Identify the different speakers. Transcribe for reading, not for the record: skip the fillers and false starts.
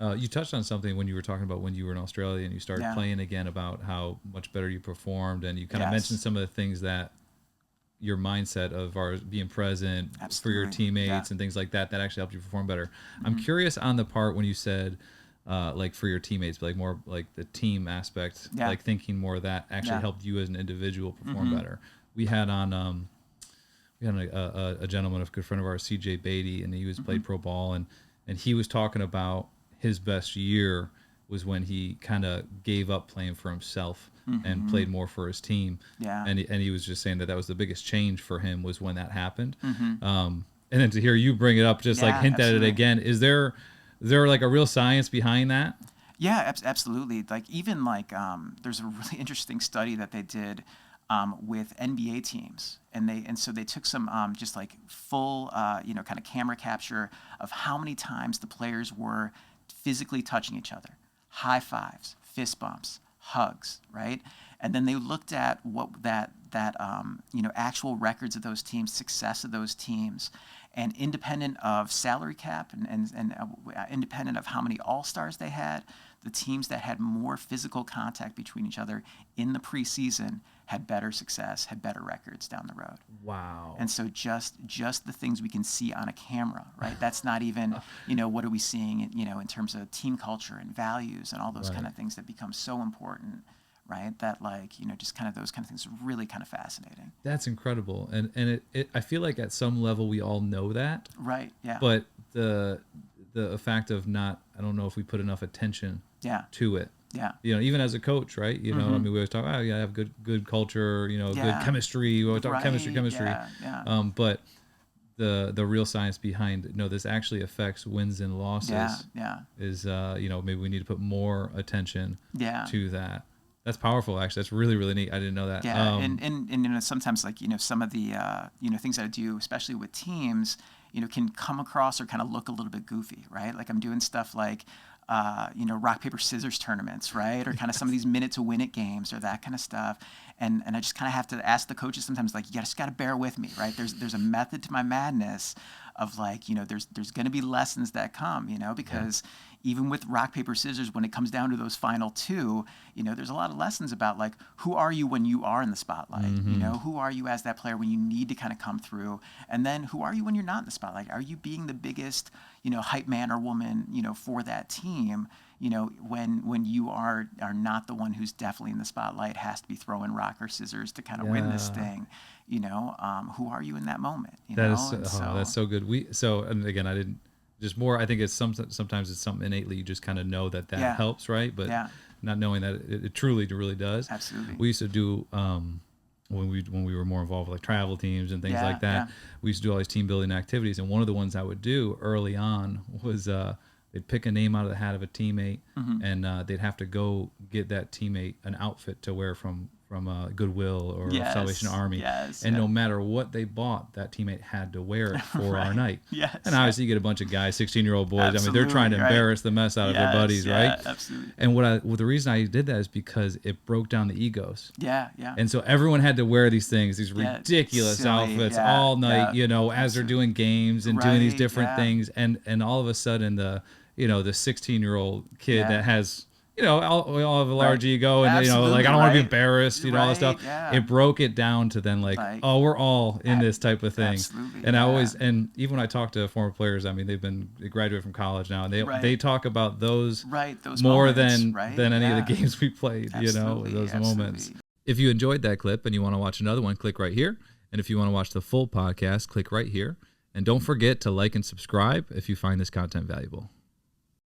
Speaker 1: You touched on something when you were talking about when you were in Australia and you started
Speaker 2: Yeah.
Speaker 1: playing again, about how much better you performed, and you kind of
Speaker 2: Yes.
Speaker 1: mentioned some of the things that your mindset of being present for your
Speaker 2: Absolutely. Yeah.
Speaker 1: teammates and things like that actually helped you perform better. I'm
Speaker 2: Hmm.
Speaker 1: curious on the part when you said like for your teammates, but like more like the team aspect,
Speaker 2: Yeah.
Speaker 1: like thinking more of that actually
Speaker 2: Yeah.
Speaker 1: helped you as an individual perform
Speaker 2: Hmm.
Speaker 1: better. We had on we had a gentleman, a good friend of ours, CJ Beatty, and he was
Speaker 2: Hmm.
Speaker 1: played pro ball, and he was talking about his best year was when he kind of gave up playing for himself and
Speaker 2: Hmm.
Speaker 1: played more for his team.
Speaker 2: Yeah.
Speaker 1: And he was just saying that was the biggest change for him was when that happened.
Speaker 2: Hmm.
Speaker 1: And then to hear you bring it up, just like
Speaker 2: Yeah,
Speaker 1: hint at it
Speaker 2: absolutely.
Speaker 1: again, is there like a real science behind that?
Speaker 2: Yeah, absolutely. Like even like there's a really interesting study that they did with NBA teams, and so they took some just like full kind of camera capture of how many times the players were physically touching each other, high fives, fist bumps, hugs, right? And then they looked at what that actual records of those teams, success of those teams, and independent of salary cap and independent of how many all-stars they had, the teams that had more physical contact between each other in the preseason had better success, had better records down the road.
Speaker 1: Wow.
Speaker 2: And so just the things we can see on a camera, right? That's not even, what are we seeing, in terms of team culture and values and all those kind
Speaker 1: Right.
Speaker 2: of things that become so important, right? That like, just kind of those kind of things are really kind of fascinating.
Speaker 1: That's incredible. And it I feel like at some level we all know that,
Speaker 2: Right. Yeah.
Speaker 1: but the fact of not, I don't know if we put enough attention
Speaker 2: Yeah.
Speaker 1: to it.
Speaker 2: Yeah.
Speaker 1: Even as a coach, right? I
Speaker 2: Mm-hmm.
Speaker 1: mean, we always talk, oh yeah, have good culture, good
Speaker 2: Yeah.
Speaker 1: chemistry. We always talk chemistry,
Speaker 2: Right.
Speaker 1: chemistry.
Speaker 2: Yeah. Yeah.
Speaker 1: But the real science behind, no, this actually affects wins and
Speaker 2: Yeah.
Speaker 1: losses
Speaker 2: Yeah.
Speaker 1: is, maybe we need to put more attention
Speaker 2: Yeah.
Speaker 1: to that. That's powerful, actually. That's really, really neat. I didn't know that.
Speaker 2: Yeah, and sometimes like some of the things that I do, especially with teams, can come across or kind of look a little bit goofy, right? Like I'm doing stuff like rock paper scissors tournaments, right? Or kind of some of these minute to win it games or that kind of stuff, and I just kind of have to ask the coaches sometimes, like, you just got to bear with me, right? There's a method to my madness of like there's going to be lessons that come, because even with rock paper scissors, when it comes down to those final two, there's a lot of lessons about like who are you when you are in the spotlight, who are you as that player when you need to kind of come through, and then who are you when you're not in the spotlight? Are you being the biggest hype man or woman for that team? When you are not the one who's definitely in the spotlight, has to be throwing rock or scissors to kind of win this
Speaker 1: Yeah.
Speaker 2: thing. Who are you in that moment?
Speaker 1: That is
Speaker 2: And
Speaker 1: that's so good. And again, I didn't just more. I think it's sometimes it's something innately you just kind of know that
Speaker 2: yeah,
Speaker 1: helps, right? But
Speaker 2: yeah,
Speaker 1: not knowing that it truly really does.
Speaker 2: absolutely.
Speaker 1: We used to do when we were more involved with like travel teams and things
Speaker 2: Yeah,
Speaker 1: like that.
Speaker 2: yeah.
Speaker 1: We used to do all these team building activities, and one of the ones I would do early on was they'd pick a name out of the hat of a teammate,
Speaker 2: Mm-hmm.
Speaker 1: and they'd have to go get that teammate an outfit to wear from Goodwill or
Speaker 2: Yes,
Speaker 1: Salvation Army,
Speaker 2: yes,
Speaker 1: and
Speaker 2: yeah.
Speaker 1: no matter what they bought, that teammate had to wear it for
Speaker 2: Right.
Speaker 1: our night.
Speaker 2: Yes,
Speaker 1: And obviously, you get a bunch of guys, 16-year-old boys. I mean, they're trying to
Speaker 2: absolutely, right.
Speaker 1: embarrass the mess out of their
Speaker 2: Yes,
Speaker 1: buddies,
Speaker 2: yeah,
Speaker 1: right?
Speaker 2: absolutely.
Speaker 1: And the reason I did that is because it broke down the egos.
Speaker 2: Yeah, yeah.
Speaker 1: And so everyone had to wear these things, these
Speaker 2: Yeah,
Speaker 1: ridiculous
Speaker 2: silly,
Speaker 1: outfits
Speaker 2: yeah,
Speaker 1: all night,
Speaker 2: yeah,
Speaker 1: as they're
Speaker 2: absolutely.
Speaker 1: doing games and doing these
Speaker 2: Right,
Speaker 1: different
Speaker 2: yeah.
Speaker 1: things. And all of a sudden the 16-year-old kid
Speaker 2: Yeah.
Speaker 1: that has, we all have a large
Speaker 2: Right.
Speaker 1: ego, and
Speaker 2: Absolutely,
Speaker 1: like I don't want to be
Speaker 2: right.
Speaker 1: embarrassed, all this stuff.
Speaker 2: Right, yeah.
Speaker 1: It broke it down to then like,
Speaker 2: Like,
Speaker 1: oh, we're all in this type of thing.
Speaker 2: absolutely,
Speaker 1: And I
Speaker 2: yeah.
Speaker 1: always, and even when I talk to former players, I mean, they graduated from college now, and they
Speaker 2: Right.
Speaker 1: talk about those
Speaker 2: Right, those
Speaker 1: more
Speaker 2: moments,
Speaker 1: than
Speaker 2: right?
Speaker 1: any
Speaker 2: Yeah.
Speaker 1: of the games we played,
Speaker 2: Absolutely,
Speaker 1: those
Speaker 2: absolutely.
Speaker 1: moments. If you enjoyed that clip and you want to watch another one, click right here. And if you want to watch the full podcast, click right here. And don't forget to like and subscribe if you find this content valuable.